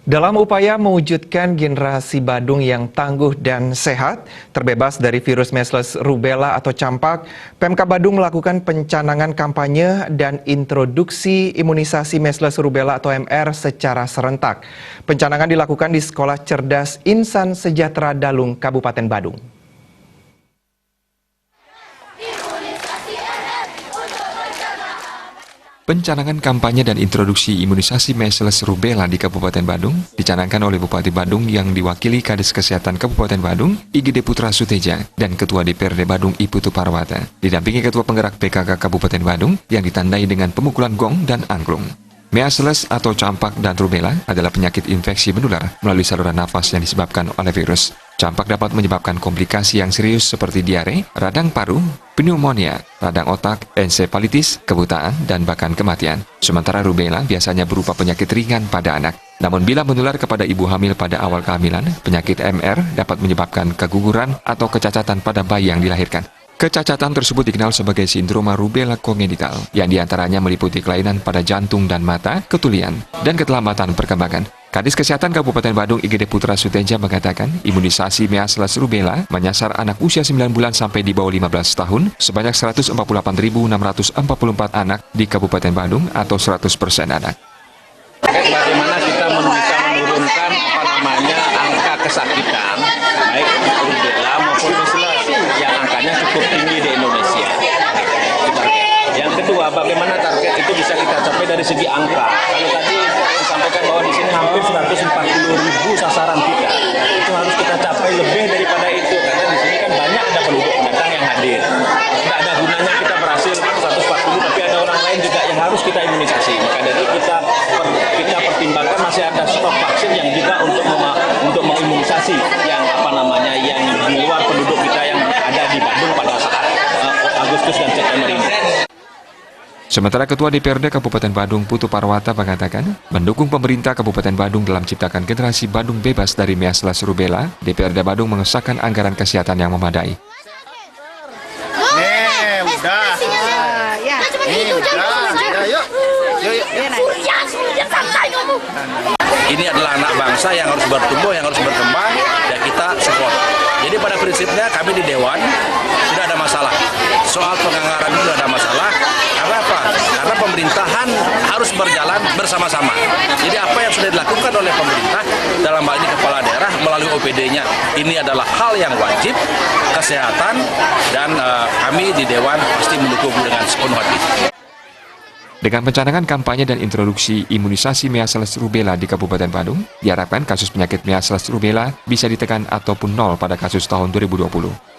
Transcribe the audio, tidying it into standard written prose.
Dalam upaya mewujudkan generasi Badung yang tangguh dan sehat, terbebas dari virus measles rubella atau campak, Pemkab Badung melakukan pencanangan kampanye dan introduksi imunisasi measles rubella atau MR secara serentak. Pencanangan dilakukan di Sekolah Cerdas Insan Sejahtera Dalung, Kabupaten Badung. Pencanangan kampanye dan introduksi imunisasi measles rubella di Kabupaten Badung dicanangkan oleh Bupati Badung yang diwakili Kadis Kesehatan Kabupaten Badung, IGD Putra Suteja, dan Ketua DPRD Badung, Iputu Parwata, didampingi Ketua Penggerak PKK Kabupaten Badung yang ditandai dengan pemukulan gong dan angklung. Measles atau campak dan rubella adalah penyakit infeksi menular melalui saluran nafas yang disebabkan oleh virus. Campak dapat menyebabkan komplikasi yang serius seperti diare, radang paru, pneumonia, radang otak, ensefalitis, kebutaan, dan bahkan kematian. Sementara rubella biasanya berupa penyakit ringan pada anak. Namun bila menular kepada ibu hamil pada awal kehamilan, penyakit MR dapat menyebabkan keguguran atau kecacatan pada bayi yang dilahirkan. Kecacatan tersebut dikenal sebagai sindroma rubella kongenital, yang diantaranya meliputi kelainan pada jantung dan mata, ketulian, dan keterlambatan perkembangan. Kadis Kesehatan Kabupaten Badung IGD Putra Suteja mengatakan imunisasi measles rubella menyasar anak usia 9 bulan sampai di bawah 15 tahun sebanyak 148.644 anak di Kabupaten Badung atau 100% anak. Bagaimana kita bisa menurunkan angka kesakitan baik rubella maupun measles yang angkanya cukup tinggi di Indonesia. Yang kedua, bagaimana target itu bisa kita capai dari segi angka. Kalau tadi disampaikan bahwa di sini hampir 140.000 sasaran kita, itu harus kita capai lebih daripada itu karena di sini kan banyak ada penduduk pendatang yang hadir. Tidak ada gunanya kita berhasil 140, tapi ada orang lain juga yang harus kita imunisasi. Maka dari itu kita pertimbangkan masih ada stok vaksin yang juga untuk mengimunisasi yang yang di luar penduduk kita yang ada di Bandung pada saat Agustus dan September ini. Sementara Ketua DPRD Kabupaten Badung Putu Parwata mengatakan, mendukung pemerintah Kabupaten Badung dalam ciptakan generasi Badung bebas dari measles rubella, DPRD Badung mengesahkan anggaran kesehatan yang memadai. Ini adalah anak bangsa yang harus bertumbuh, yang harus berkembang, dan kita support. Jadi pada prinsipnya kami di Dewan tidak ada masalah. Soal penganggaran itu ada masalah. Karena apa? Karena pemerintahan harus berjalan bersama-sama. Jadi apa yang sudah dilakukan oleh pemerintah dalam hal ini kepala daerah melalui OPD-nya, ini adalah hal yang wajib, kesehatan, dan kami di Dewan pasti mendukung dengan sepenuh hati. Dengan pencanangan kampanye dan introduksi imunisasi measles rubella di Kabupaten Badung, diharapkan kasus penyakit measles rubella bisa ditekan ataupun nol pada kasus tahun 2020.